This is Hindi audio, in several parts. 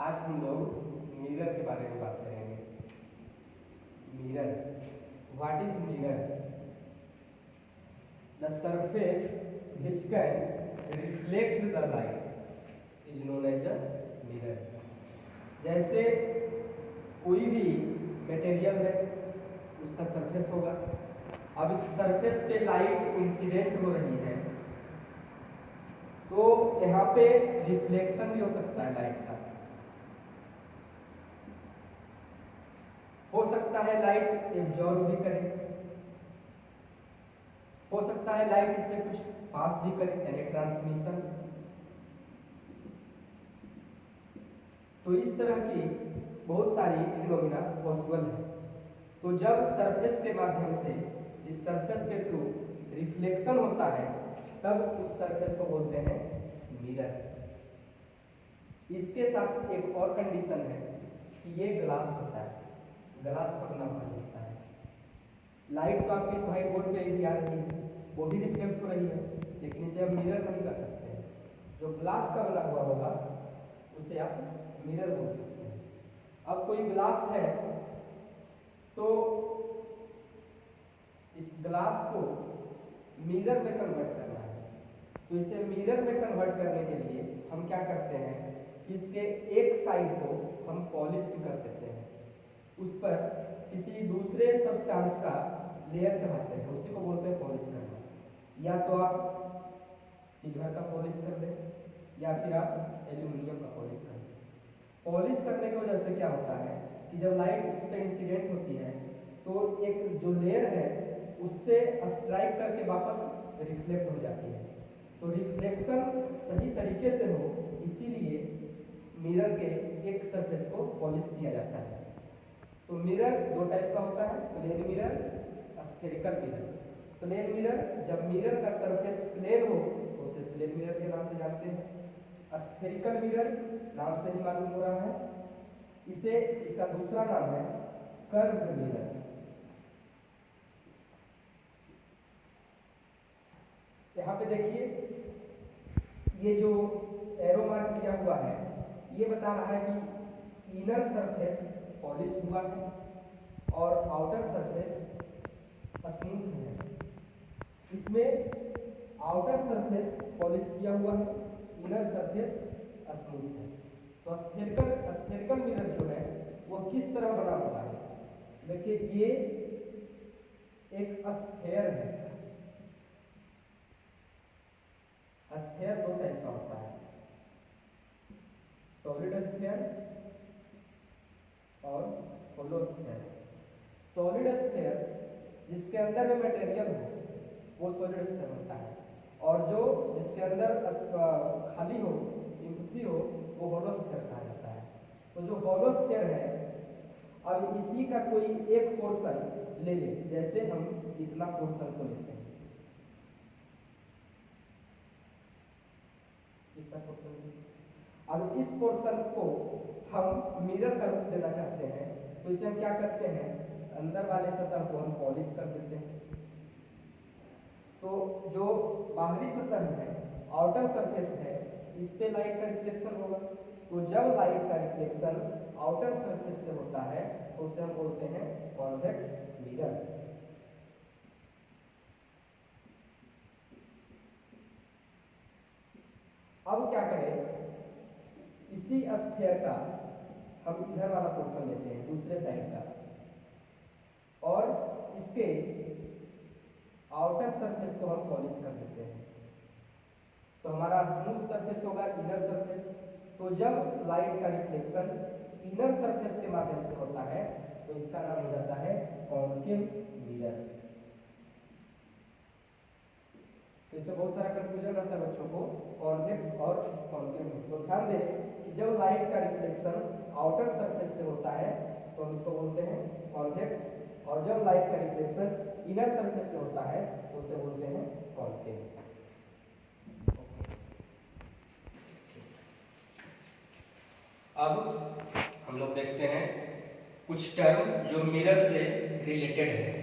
आज हम लोग मिरर के बारे में बात करेंगे। Mirror, what is mirror? The surface which can reflect the light is known as a mirror। जैसे कोई भी मटेरियल है उसका सरफेस होगा। अब इस सरफेस पे लाइट इंसिडेंट हो रही है तो यहाँ पे रिफ्लेक्शन भी हो सकता है लाइट का। हो सकता है लाइट एब्जॉर्ब भी करे, हो सकता है लाइट इससे कुछ पास भी करे, यानी ट्रांसमिशन। तो इस तरह की बहुत सारी फिनोमिना पॉसिबल है। तो जब सरफेस के माध्यम से इस सरफेस के थ्रू रिफ्लेक्शन होता है तब उस सरफेस को बोलते हैं मिरर। इसके साथ एक और कंडीशन है कि ये ग्लास होता है, ग्लास पकड़ना होता है। लाइट तो आपके व्हाइट बोर्ड पे भी आ रही है, वो भी रिफ्लेक्ट हो रही है, लेकिन इसे हम मिरर नहीं कर सकते। जो ग्लास का बना हुआ होगा उसे आप मिरर बोल सकते हैं। अब कोई ग्लास है तो इस ग्लास को मिरर में कन्वर्ट करना है। तो इसे मिरर में कन्वर्ट करने के लिए हम क्या करते हैं, इसके एक साइड को हम पॉलिश कर देते हैं, उस पर किसी दूसरे सब्सटेंस का लेयर चढ़ाते हैं, उसी को बोलते हैं पॉलिश करना। या तो आप सिल्वर का पॉलिश कर दें या फिर आप एल्यूमिनियम का पॉलिश कर दें। पॉलिश करने की वजह से क्या होता है कि जब लाइट इस पर इंसिडेंट होती है तो एक जो लेयर है उससे स्ट्राइक करके वापस रिफ्लेक्ट हो जाती है। तो रिफ्लेक्शन सही तरीके से हो इसीलिए मिरर के एक सरफेस को पॉलिश किया जाता है। तो मिरर दो टाइप का होता है, plane mirror, spherical mirror. Plane mirror, जब मिरर का सरफेस प्लेन हो तो उसे प्लेन मिरर के नाम से जानते हैं। स्फेरिकल मिरर नाम से ही मालूम हो रहा है, इसे इसका दूसरा नाम है कर्व्ड मिरर। यहाँ पे देखिए ये जो एरो मार्क किया हुआ है ये बता रहा है कि इनर सरफेस पॉलिश हुआ है और आउटर सरफेस स्मूथ है। इसमें आउटर सरफेस पॉलिश किया हुआ है, इनर सरफेस स्मूथ है। तो स्फेरिकल मिरर जो है वो किस तरह बना हुआ है, देखिए ये एक स्फेयर है। स्फेयर दो टाइप का होता है, सॉलिड स्फेयर और होलो स्फेयर। सॉलिड स्फेयर जिसके अंदर में मटेरियल हो वो सॉलिड स्फेयर होता है, और जो जिसके अंदर खाली हो, एम्प्टी हो, वो होलो स्फेयर कहा जाता है। तो जो होलो स्फेयर है, अब इसी का कोई एक पोर्शन ले ले, जैसे हम इतना पोर्शन को लेते हैं, इतना पोर्शन। अब इस पोर्शन को हम मिरर का रूप देना चाहते हैं तो इसे हम क्या करते हैं, अंदर वाले सतह को हम पॉलिश कर देते हैं। तो जो बाहरी सतह है, आउटर सरफेस है, इस पे लाइट का रिफ्लेक्शन होगा। तो जब लाइट का रिफ्लेक्शन आउटर सरफेस से होता है तो उसे हम बोलते हैं कॉन्वेक्स मिरर। अब क्या करें, इसी स्फेयर का हम इधर वाला पोर्शन लेते हैं, दूसरे साइड का, और इसके आउटर सरफेस को हम पॉलिश कर देते हैं। तो हमारा स्मूथ सरफेस होगा इनर सरफेस। तो जब लाइट का रिफ्लेक्शन इनर सरफेस के माध्यम से होता है तो इसका नाम हो जाता है कॉन्केव मिरर। तो इसमें बहुत सारा कंफ्यूजन रहता है बच्चों को, कॉन्वेक्स और कॉन्केव। तो ध्यान दें कि जब लाइट का रिफ्लेक्शन आउटर सरफेस से होता है तो हम इसको बोलते हैं कॉन्वेक्स, और जब लाइट का रिफ्लेक्शन इनर सरफेस से होता है तो उसे बोलते हैं कॉन्केव। अब हम लोग देखते हैं कुछ टर्म जो मिरर से रिलेटेड है,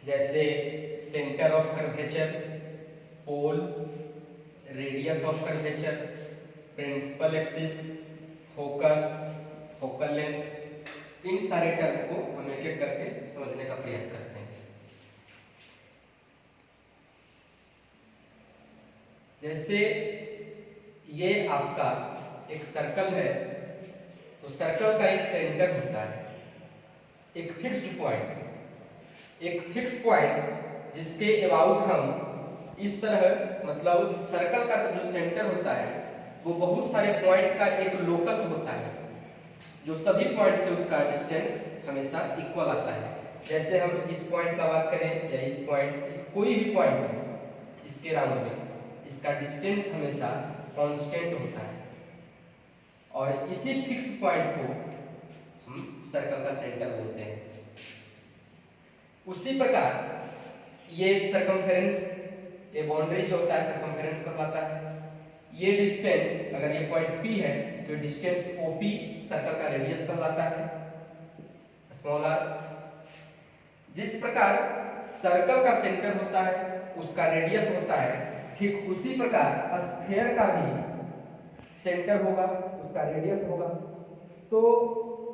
जैसे centre of curvature, pole, radius of curvature, principal axis, focus, focal length, इन सारे टर्म को हम एक एक करके समझने का प्रयास करते हैं। जैसे ये आपका एक सर्कल है, तो सर्कल का एक सेंटर होता है, एक फिक्स्ड पॉइंट, एक फिक्स पॉइंट जिसके अबाउट हम इस तरह, मतलब सर्कल का जो सेंटर होता है वो बहुत सारे पॉइंट का एक लोकस होता है, जो सभी पॉइंट से उसका डिस्टेंस हमेशा इक्वल आता है। जैसे हम इस पॉइंट का बात करें या इस पॉइंट, इस कोई भी पॉइंट हो इसके राउंड में, इसका डिस्टेंस हमेशा कांस्टेंट होता है, और इसी फिक्स पॉइंट को हम सर्कल का सेंटर बोलते हैं। उसी प्रकार ये सर्कमफेरेंस, ये बाउंड्री जो होता है सर्कमफेरेंस कहलाता है। ये डिस्टेंस, अगर ये पॉइंट P है तो डिस्टेंस OP सर्कल का रेडियस कहलाता है, स्मॉल r। जिस प्रकार सर्कल का सेंटर होता है उसका रेडियस होता है, ठीक उसी प्रकार स्फीयर का भी सेंटर होगा, उसका रेडियस होगा। तो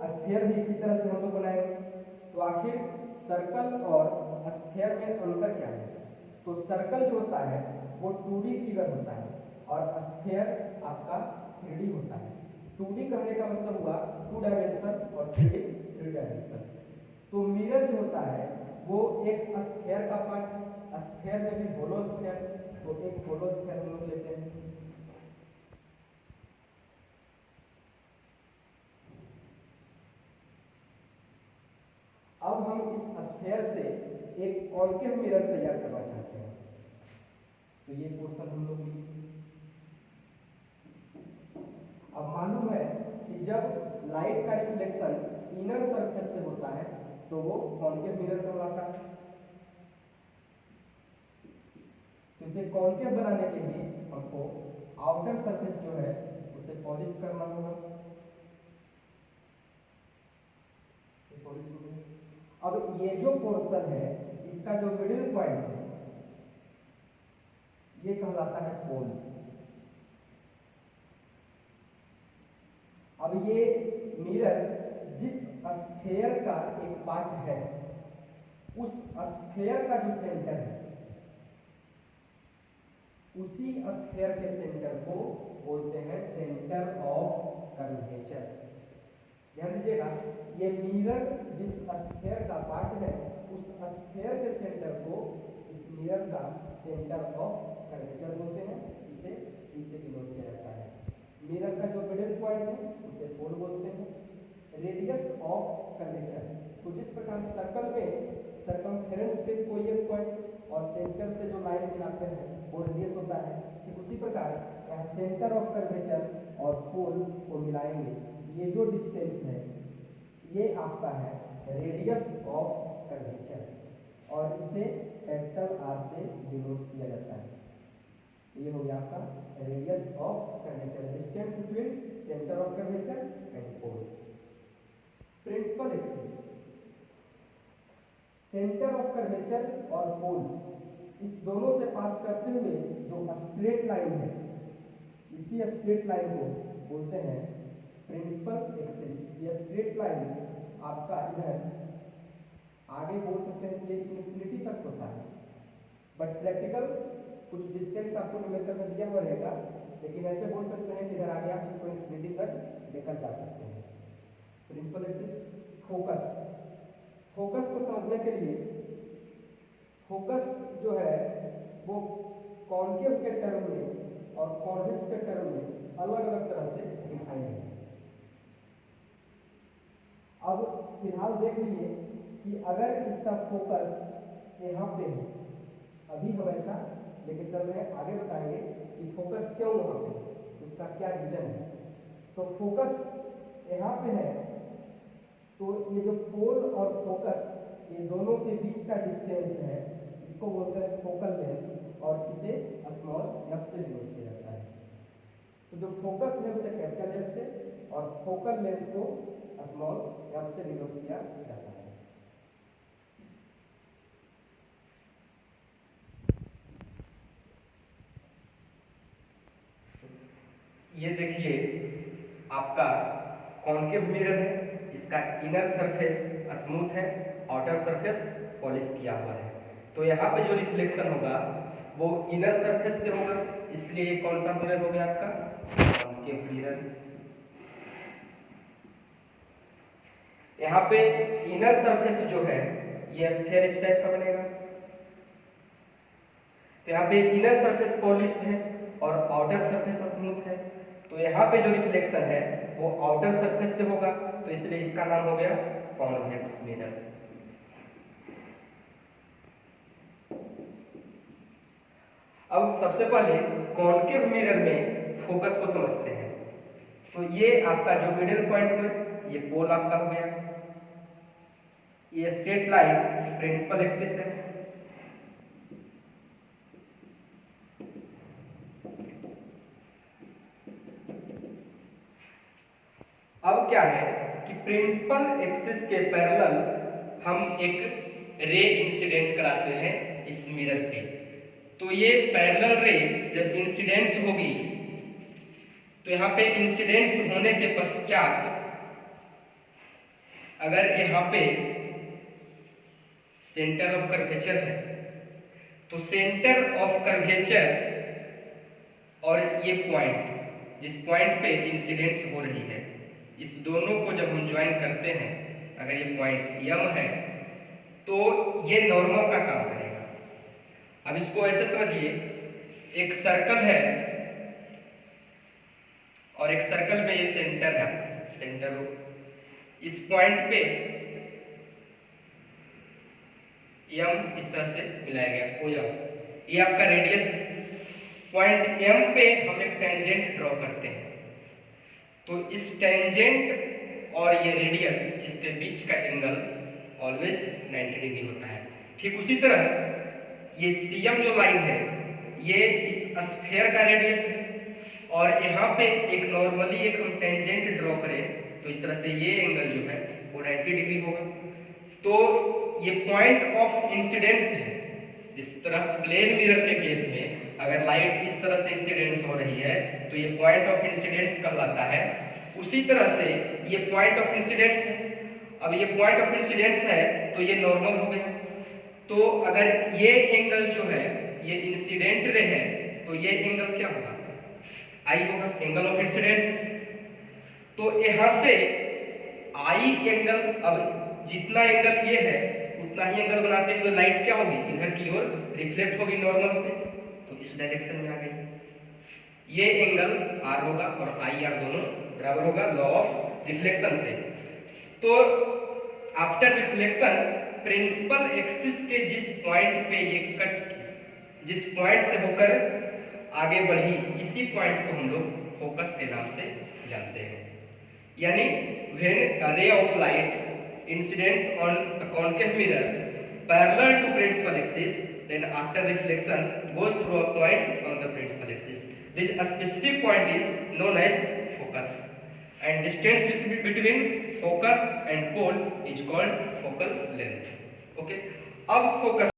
स्फीयर भी इसी तरह से हम लोग बनाएंगे। तो आखिर सर्कल और स्फीयर में अंतर क्या है? तो सर्कल जो होता है वो 2D फिगर होता है और स्फीयर आपका 3D होता है। 2D कहने का मतलब हुआ 2 डायमेंशन और 3D 3 डायमेंशन। तो मिरर जो होता है वो एक स्फीयर का पार्ट है। स्फीयर में भी होलो स्फीयर, तो एक होलो स्फीयर हम लोग लेते हैं। अब हम इस स्फीयर से एक कॉन्केव मिरर तैयार करना चाहते हैं, तो ये पोर्शन हम लोग लिए। अब मालूम है कि जब लाइट का रिफ्लेक्शन इनर सरफेस से होता है तो वो कॉन्केव मिरर कहलाता है। तो इसे कॉन्केव बनाने के लिए हमको आउटर सरफेस जो है उसे पॉलिश करना होगा। अब ये जो पोर्शन है इसका जो मिडिल पॉइंट है ये कहलाता है पोल। अब ये मिरर जिस स्फीयर का एक पार्ट है उस स्फीयर का जो सेंटर है उसी स्फीयर के सेंटर को बोलते हैं सेंटर ऑफ कर्वेचर। ध्यान दीजिएगा, ये मिरर जिस स्फीयर का पार्ट है उस स्फीयर के सेंटर को इस मिरर का सेंटर ऑफ कर्वेचर बोलते हैं। इसे C से डिनोट किया जाता है। मिरर का जो मिडिल पॉइंट है उसे पोल बोलते हैं। रेडियस ऑफ कर्वेचर, तो जिस प्रकार सर्कल में सर्कमफेरेंस पे कोई एक पॉइंट और सेंटर से जो लाइन मिलाते हैं वो रेडियस होता है, ठीक उसी प्रकार यहाँ सेंटर ऑफ कर्वेचर और पोल को मिलाएंगे, ये जो डिस्टेंस है ये आपका है रेडियस ऑफ कर्वेचर और इसे कैपिटल R से डिनोट किया जाता है। ये हो गया आपका radius of curvature, distance between centre of curvature and pole. Principal axis, centre of curvature और पोल, इस दोनों से पास करते हुए जो स्ट्रेट लाइन है इसी स्ट्रेट लाइन को बोलते हैं प्रिंसिपल एक्सिस। ये स्ट्रेट लाइन आपका इधर आगे बोल सकते हैं कि ये इन्फिनिटी तक होता है, बट प्रैक्टिकल कुछ डिस्टेंस आपको न्यूमेरिकल में दिया हुआ रहेगा, लेकिन ऐसे बोल सकते हैं कि इधर आगे आप इसको इन्फिनिटी तक लेकर जा सकते हैं। Principal axis. फोकस, फोकस को समझने के लिए फोकस जो है वो कॉन्केव के टर्म में और कॉन्वेक्स के टर्म में अलग अलग तरह से दिखाई है। अब फिलहाल देख लीजिए कि अगर इसका फोकस यहाँ पे है, अभी हम ऐसा लेके चल रहे हैं, आगे बताएंगे कि फोकस क्यों वहाँ पे, उसका क्या रीजन है। तो फोकस यहाँ पे है, तो ये जो पोल और फोकस ये दोनों के बीच का डिस्टेंस है इसको बोलते हैं फोकल लेंथ और इसे स्मॉल f से डिनोट किया जाता है। तो जो फोकस है उसे कैपिटल F से और फोकल लेंथ को स्मॉल f से डिनोट किया जाता है। ये देखिए आपका कॉन्केव मिरर है, इसका इनर सरफेस स्मूथ है, आउटर सरफेस पॉलिश किया हुआ है। तो यहाँ पे जो रिफ्लेक्शन होगा वो इनर सरफेस से होगा, इसलिए ये कौन सा मिरर हो गया आपका कॉन्केव मिरर। यहाँ पे इनर सरफेस जो है ये स्फीयर इस टाइप का बनेगा। तो यहाँ पे इनर सरफेस पॉलिश है और आउटर सरफेस स्मूथ है, तो यहाँ पे जो रिफ्लेक्शन है वो आउटर सरफेस से होगा, तो इसलिए इसका नाम हो गया कॉन्वेक्स मिरर। अब सबसे पहले कॉन्केव मिरर में फोकस को समझते हैं। तो ये आपका जो मिडिल पॉइंट है ये पोल आपका हो गया, ये स्ट्रेट लाइन प्रिंसिपल एक्सिस है, अब क्या है कि प्रिंसिपल एक्सिस के पैरेलल हम एक रे इंसिडेंट कराते हैं इस मिरर पे। तो ये पैरेलल रे जब इंसिडेंस होगी तो यहाँ पे इंसिडेंस होने के पश्चात अगर यहाँ पे सेंटर ऑफ कर्वेचर है तो सेंटर ऑफ कर्वेचर और ये पॉइंट जिस पॉइंट पे इंसिडेंस हो रही है, इस दोनों को जब हम ज्वाइन करते हैं, अगर ये पॉइंट यम है तो ये नॉर्मल का काम करेगा। अब इसको ऐसे समझिए, एक सर्कल है और एक सर्कल में ये सेंटर है, सेंटर हो, इस पॉइंट पे यम इस तरह से मिलाया गया ओ यम, ये आपका रेडियस है। पॉइंट एम पे हम एक टेंजेंट ड्रॉ करते हैं, तो इस टेंजेंट और ये रेडियस इसके बीच का एंगल ऑलवेज 90 डिग्री होता है। ठीक उसी तरह ये सीएम जो लाइन है ये इस स्फीयर का रेडियस है, और यहाँ पे एक नॉर्मली एक हम टेंजेंट ड्रॉ करें तो इस तरह से ये एंगल जो है वो 90 डिग्री होगा। तो ये पॉइंट ऑफ इंसिडेंस है। जिस तरह प्लेन मिरर के केस में अगर लाइट इस तरह से इंसिडेंस हो रही है तो ये पॉइंट ऑफ इंसिडेंस कहलाता है, उसी तरह से ये पॉइंट ऑफ इंसिडेंस है। अब ये पॉइंट ऑफ इंसिडेंस है तो ये नॉर्मल हो गया, तो अगर ये एंगल जो है ये इंसिडेंट रे है तो ये एंगल क्या होगा, आई होगा, एंगल ऑफ इंसिडेंस। तो यहाँ से आई एंगल, अब जितना एंगल ये है उतना ही एंगल बनाते हुए लाइट क्या होगी, इधर की ओर रिफ्लेक्ट होगी नॉर्मल से, तो इस डायरेक्शन में आ गई। ये एंगल आर होगा और आई आर दोनों बराबर होगा लॉ ऑफ रिफ्लेक्शन से। तो आफ्टर रिफ्लेक्शन प्रिंसिपल एक्सिस के जिस पॉइंट पे ये कट की, जिस पॉइंट से होकर आगे बढ़ी, इसी पॉइंट को हम लोग फोकस के नाम से जानते हैं। यानी when a ray of light incidents on a concave mirror parallel to principal axis, then after reflection goes through a point on the principal axis. This specific point is known as focus, and distance between focus and pole is called focal length. Okay, अब focus